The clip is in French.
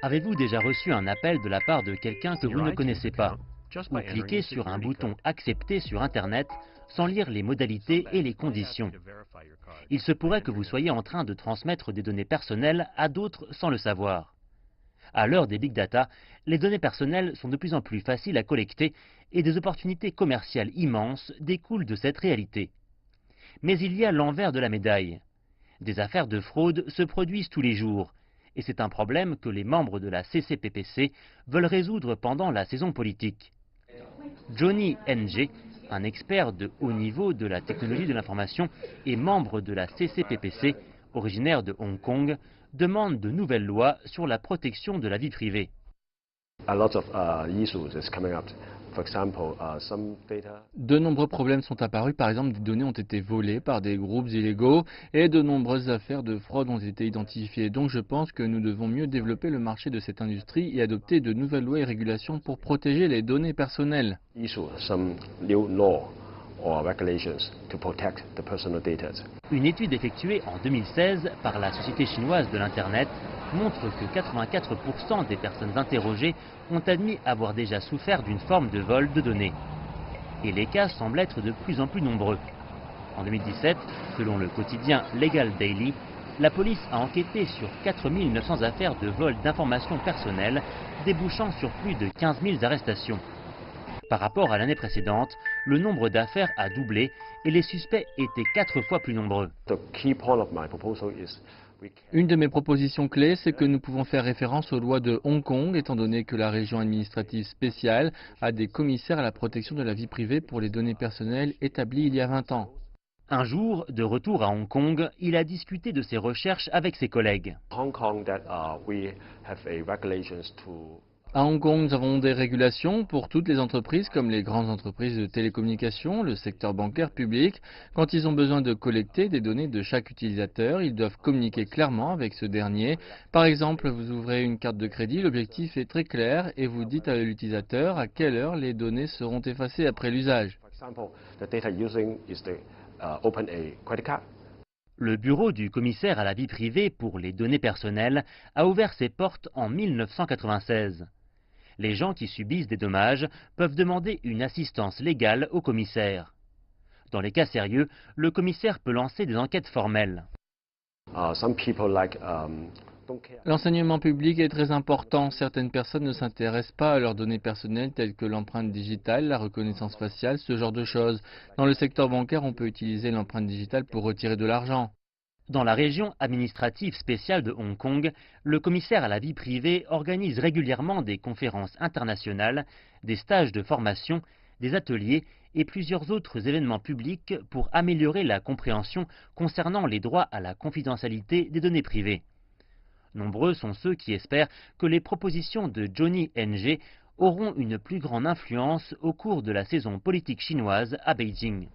Avez-vous déjà reçu un appel de la part de quelqu'un que vous ne connaissez pas? Ou cliquez sur un bouton Accepter sur Internet sans lire les modalités et les conditions. Il se pourrait que vous soyez en train de transmettre des données personnelles à d'autres sans le savoir. À l'heure des big data, les données personnelles sont de plus en plus faciles à collecter et des opportunités commerciales immenses découlent de cette réalité. Mais il y a l'envers de la médaille. Des affaires de fraude se produisent tous les jours et c'est un problème que les membres de la CCPPC veulent résoudre pendant la saison politique. Johnny Ng, un expert de haut niveau de la technologie de l'information et membre de la CCPPC, originaire de Hong Kong, demande de nouvelles lois sur la protection de la vie privée. De nombreux problèmes sont apparus, par exemple des données ont été volées par des groupes illégaux et de nombreuses affaires de fraude ont été identifiées. Donc je pense que nous devons mieux développer le marché de cette industrie et adopter de nouvelles lois et régulations pour protéger les données personnelles. Une étude effectuée en 2016 par la Société chinoise de l'Internet montre que 84% des personnes interrogées ont admis avoir déjà souffert d'une forme de vol de données. Et les cas semblent être de plus en plus nombreux. En 2017, selon le quotidien Legal Daily, la police a enquêté sur 4900 affaires de vol d'informations personnelles, débouchant sur plus de 15 000 arrestations. Par rapport à l'année précédente, le nombre d'affaires a doublé et les suspects étaient 4 fois plus nombreux. Une de mes propositions clés, c'est que nous pouvons faire référence aux lois de Hong Kong, étant donné que la région administrative spéciale a des commissaires à la protection de la vie privée pour les données personnelles établis il y a 20 ans. Un jour, de retour à Hong Kong, il a discuté de ses recherches avec ses collègues. À Hong Kong, nous avons des régulations pour toutes les entreprises, comme les grandes entreprises de télécommunications, le secteur bancaire public. Quand ils ont besoin de collecter des données de chaque utilisateur, ils doivent communiquer clairement avec ce dernier. Par exemple, vous ouvrez une carte de crédit, l'objectif est très clair et vous dites à l'utilisateur à quelle heure les données seront effacées après l'usage. Le bureau du commissaire à la vie privée pour les données personnelles a ouvert ses portes en 1996. Les gens qui subissent des dommages peuvent demander une assistance légale au commissaire. Dans les cas sérieux, le commissaire peut lancer des enquêtes formelles. L'enseignement public est très important. Certaines personnes ne s'intéressent pas à leurs données personnelles telles que l'empreinte digitale, la reconnaissance faciale, ce genre de choses. Dans le secteur bancaire, on peut utiliser l'empreinte digitale pour retirer de l'argent. Dans la région administrative spéciale de Hong Kong, le commissaire à la vie privée organise régulièrement des conférences internationales, des stages de formation, des ateliers et plusieurs autres événements publics pour améliorer la compréhension concernant les droits à la confidentialité des données privées. Nombreux sont ceux qui espèrent que les propositions de Johnny Ng auront une plus grande influence au cours de la saison politique chinoise à Beijing.